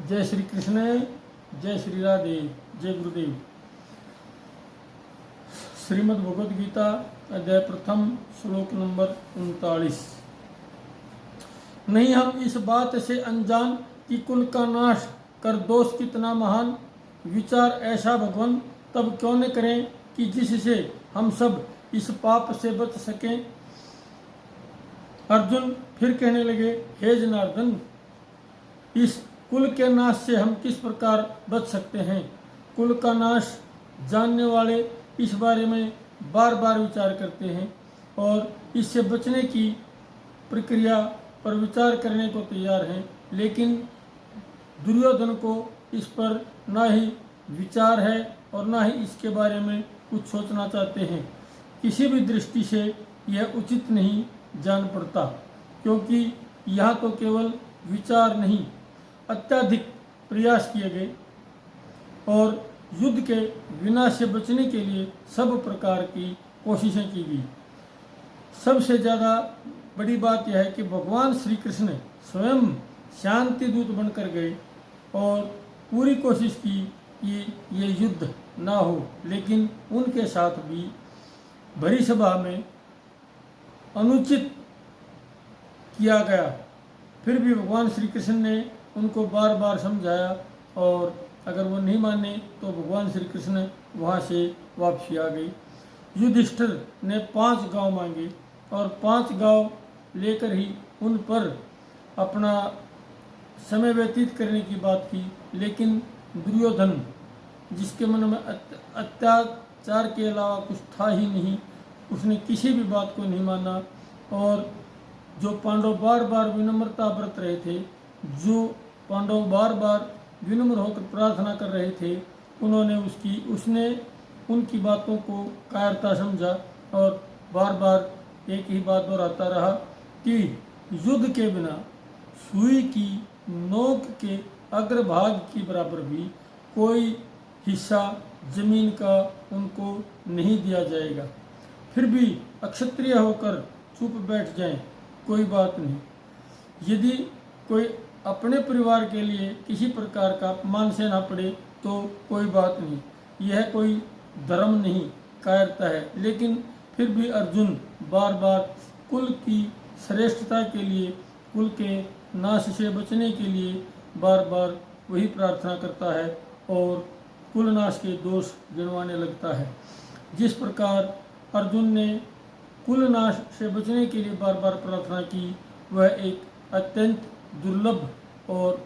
जय श्री कृष्ण, जय श्री राधे, जय गुरुदेव। श्रीमद् भगवद गीता अध्याय प्रथम श्लोक नंबर 39। नहीं हम इस बात से अनजान कि कुल का नाश कर दोष कितना महान, विचार ऐसा भगवान तब क्यों न करें कि जिससे हम सब इस पाप से बच सकें। अर्जुन फिर कहने लगे, हे जनार्दन, इस कुल के नाश से हम किस प्रकार बच सकते हैं। कुल का नाश जानने वाले इस बारे में बार बार विचार करते हैं और इससे बचने की प्रक्रिया पर विचार करने को तैयार हैं, लेकिन दुर्योधन को इस पर ना ही विचार है और ना ही इसके बारे में कुछ सोचना चाहते हैं। किसी भी दृष्टि से यह उचित नहीं जान पड़ता, क्योंकि यहाँ तो केवल विचार नहीं अत्यधिक प्रयास किए गए और युद्ध के विनाश से बचने के लिए सब प्रकार की कोशिशें की गई। सबसे ज़्यादा बड़ी बात यह है कि भगवान श्री कृष्ण स्वयं शांति दूत बनकर गए और पूरी कोशिश की कि ये युद्ध ना हो, लेकिन उनके साथ भी भरी सभा में अनुचित किया गया। फिर भी भगवान श्री कृष्ण ने उनको बार बार समझाया और अगर वो नहीं माने तो भगवान श्री कृष्ण वहाँ से वापसी आ गई। युधिष्ठिर ने 5 गांव मांगे और 5 गांव लेकर ही उन पर अपना समय व्यतीत करने की बात की, लेकिन दुर्योधन, जिसके मन में अत्याचार के अलावा कुछ था ही नहीं, उसने किसी भी बात को नहीं माना। और जो पांडव बार बार विनम्रता बरत रहे थे, जो पांडव बार बार विनम्र होकर प्रार्थना कर रहे थे, उसने उनकी बातों को कायरता समझा और बार बार एक ही बात दोहराता रहा कि युद्ध के बिना सुई की नोक के अग्रभाग की बराबर भी कोई हिस्सा जमीन का उनको नहीं दिया जाएगा। फिर भी अक्षत्रिय होकर चुप बैठ जाएं, कोई बात नहीं। यदि कोई अपने परिवार के लिए किसी प्रकार का अपमान सहना पड़े तो कोई बात नहीं, यह कोई धर्म नहीं, कायरता है। लेकिन फिर भी अर्जुन बार बार कुल की श्रेष्ठता के लिए, कुल के नाश से बचने के लिए बार बार वही प्रार्थना करता है और कुल नाश के दोष गिनवाने लगता है। जिस प्रकार अर्जुन ने कुल नाश से बचने के लिए बार बार प्रार्थना की, वह एक अत्यंत दुर्लभ और